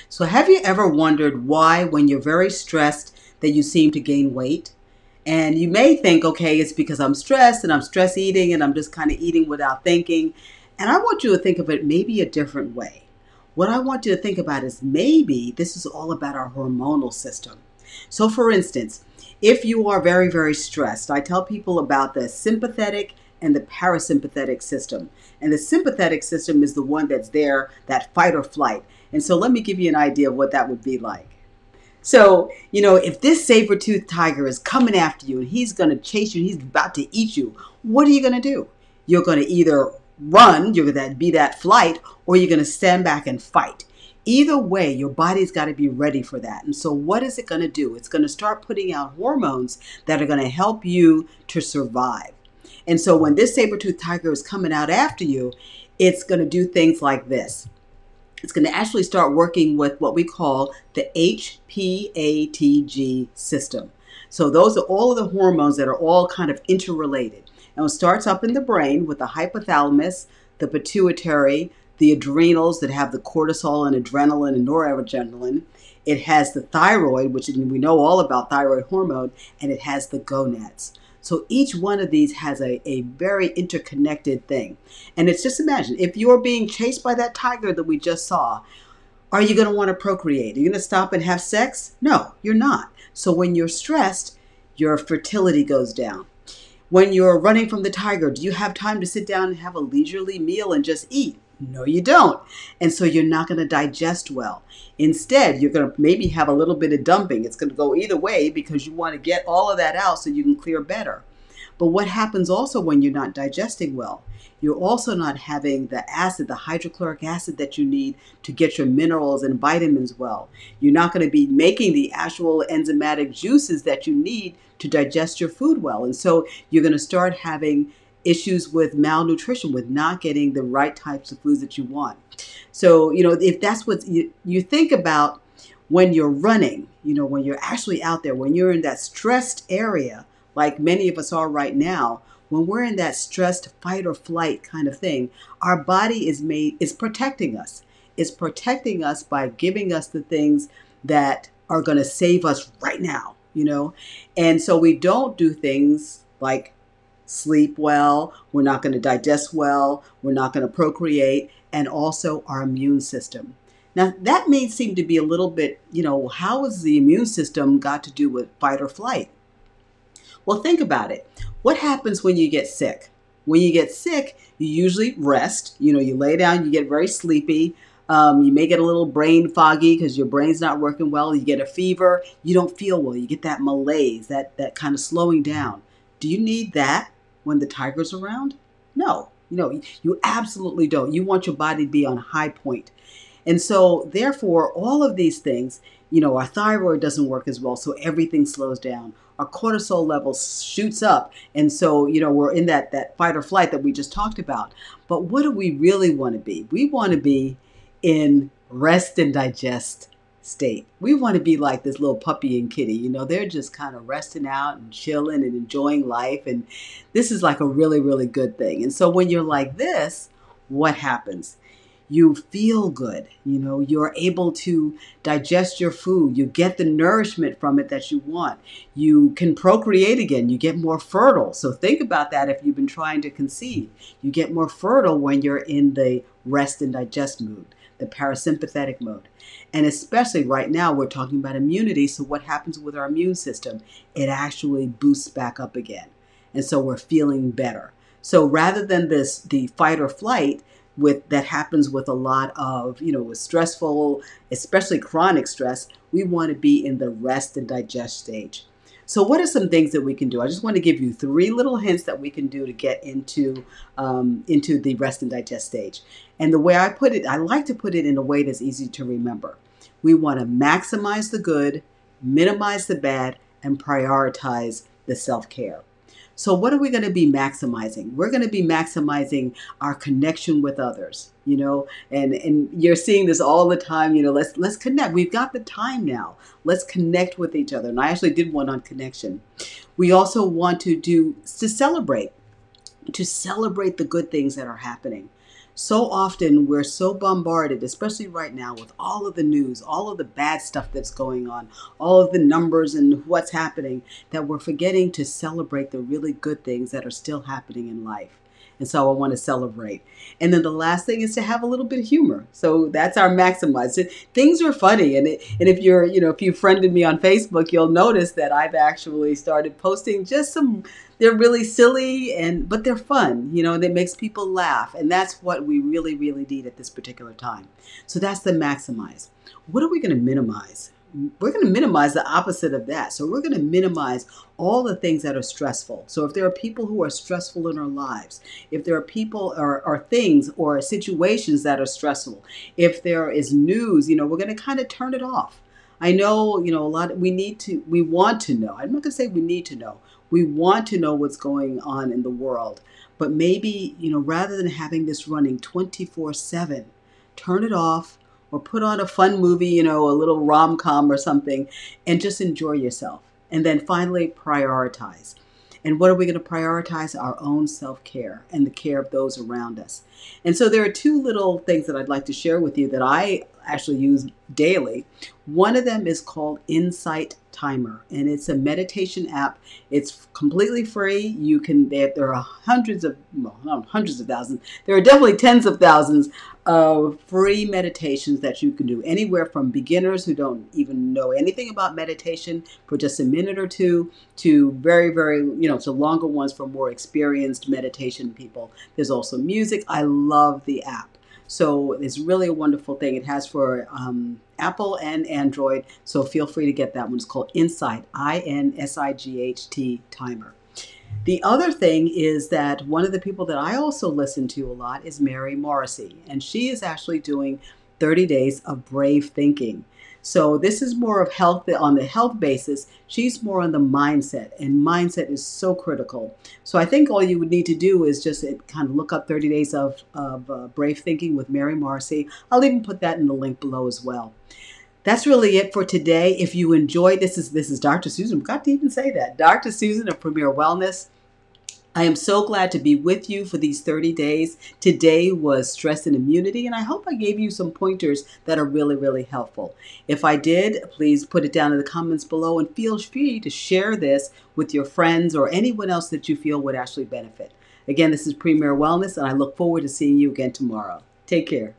So have you ever wondered why, when you're very stressed, that you seem to gain weight? And you may think, okay, it's because I'm stressed and I'm stress eating and I'm just kind of eating without thinking. And I want you to think of it maybe a different way. What I want you to think about is maybe this is all about our hormonal system. So, for instance, if you are very, very stressed, I tell people about the sympathetic and the parasympathetic system. And the sympathetic system is the one that's there, that fight or flight. And so let me give you an idea of what that would be like. So, if this saber-toothed tiger is coming after you and he's going to chase you, he's about to eat you, what are you going to do? You're going to either run, you're going to be that flight, or you're going to stand back and fight. Either way, your body's got to be ready for that. And so what is it going to do? It's going to start putting out hormones that are going to help you to survive. And so when this saber-toothed tiger is coming out after you, it's going to do things like this. It's going to actually start working with what we call the HPATG system. So those are all of the hormones that are all kind of interrelated. And it starts up in the brain with the hypothalamus, the pituitary, the adrenals that have the cortisol and adrenaline and noradrenaline. It has the thyroid, which we know all about thyroid hormone, and it has the gonads. So each one of these has a very interconnected thing. And it's just imagine, if you're being chased by that tiger that we just saw, are you going to want to procreate? Are you going to stop and have sex? No, you're not. So when you're stressed, your fertility goes down. When you're running from the tiger, do you have time to sit down and have a leisurely meal and just eat? No, you don't. And so you're not going to digest well. Instead, you're going to maybe have a little bit of dumping. It's going to go either way because you want to get all of that out so you can clear better. But what happens also when you're not digesting well? You're also not having the acid, the hydrochloric acid that you need to get your minerals and vitamins well. You're not going to be making the actual enzymatic juices that you need to digest your food well. And so you're going to start having issues with malnutrition, with not getting the right types of foods that you want. So, if that's what you think about when you're running, when you're actually out there, when you're in that stressed area, like many of us are right now, when we're in that stressed fight or flight kind of thing, our body is protecting us. It's protecting us by giving us the things that are going to save us right now, And so we don't do things like sleep well, we're not going to digest well, we're not going to procreate, and also our immune system. Now, that may seem to be a little bit, how has the immune system got to do with fight or flight? Well, think about it. What happens when you get sick? When you get sick, you usually rest. You lay down, you get very sleepy. You may get a little brain foggy because your brain's not working well. You get a fever. You don't feel well. You get that malaise, that kind of slowing down. Do you need that when the tiger's around? No, you absolutely don't. You want your body to be on high point. And so therefore, all of these things, our thyroid doesn't work as well. So everything slows down. Our cortisol level shoots up. And so, we're in that fight or flight that we just talked about. But what do we really want to be? We want to be in rest and digest state. We want to be like this little puppy and kitty. They're just kind of resting out and chilling and enjoying life. And this is like a really, really good thing. And so when you're like this, what happens? You feel good. You're able to digest your food. You get the nourishment from it that you want. You can procreate again. You get more fertile. So think about that if you've been trying to conceive. You get more fertile when you're in the rest and digest mood, the parasympathetic mode. And especially right now, we're talking about immunity. So what happens with our immune system? It actually boosts back up again. And so we're feeling better. So rather than the fight or flight, that happens with a lot of, with stressful, especially chronic stress, we want to be in the rest and digest stage. So what are some things that we can do? I just want to give you 3 little hints that we can do to get into the rest and digest stage. And the way I put it, I like to put it in a way that's easy to remember. We want to maximize the good, minimize the bad, and prioritize the self-care. So what are we going to be maximizing? We're going to be maximizing our connection with others, and you're seeing this all the time. Let's connect. We've got the time now. Let's connect with each other. And I actually did one on connection. We also want to celebrate the good things that are happening. So often we're so bombarded, especially right now, with all of the news, all of the bad stuff that's going on, all of the numbers and what's happening, that we're forgetting to celebrate the really good things that are still happening in life. And so I want to celebrate. And then the last thing is to have a little bit of humor. So that's our maximize. Things are funny. And if you're, if you friended me on Facebook, you'll notice that I've actually started posting just some, they're really silly but they're fun, that makes people laugh. And that's what we really, really need at this particular time. So that's the maximize. What are we going to minimize? We're going to minimize the opposite of that. So we're going to minimize all the things that are stressful. So if there are people who are stressful in our lives, if there are people or things or situations that are stressful, if there is news, we're going to kind of turn it off. I know, a lot, we want to know. I'm not going to say we need to know. We want to know what's going on in the world. But maybe, rather than having this running 24/7, turn it off or put on a fun movie, a little rom-com or something, and just enjoy yourself. And then finally, prioritize. And what are we going to prioritize? Our own self-care and the care of those around us. And so there are two little things that I'd like to share with you that I actually use daily. One of them is called Insight Timer, and it's a meditation app. It's completely free. There are hundreds of, well, not hundreds of thousands. There are definitely tens of thousands of free meditations that you can do, anywhere from beginners who don't even know anything about meditation for just a minute or two to very, very, to longer ones for more experienced meditation people. There's also music. I love the app. So it's really a wonderful thing. It has for Apple and Android. So feel free to get that one. It's called Insight, INSIGHT Timer. The other thing is that one of the people that I also listen to a lot is Mary Morrissey, and she is actually doing 30 days of brave thinking. So this is more of health on the health basis. She's more on the mindset, and mindset is so critical. So I think all you would need to do is just kind of look up 30 days of brave thinking with Mary Morrissey. I'll even put that in the link below as well. That's really it for today. If you enjoyed this is Dr. Susan. I forgot to even say that. Dr. Susan of Premier Wellness. I am so glad to be with you for these 30 days. Today was stress and immunity, and I hope I gave you some pointers that are really, really helpful. If I did, please put it down in the comments below and feel free to share this with your friends or anyone else that you feel would actually benefit. Again, this is Premier Wellness, and I look forward to seeing you again tomorrow. Take care.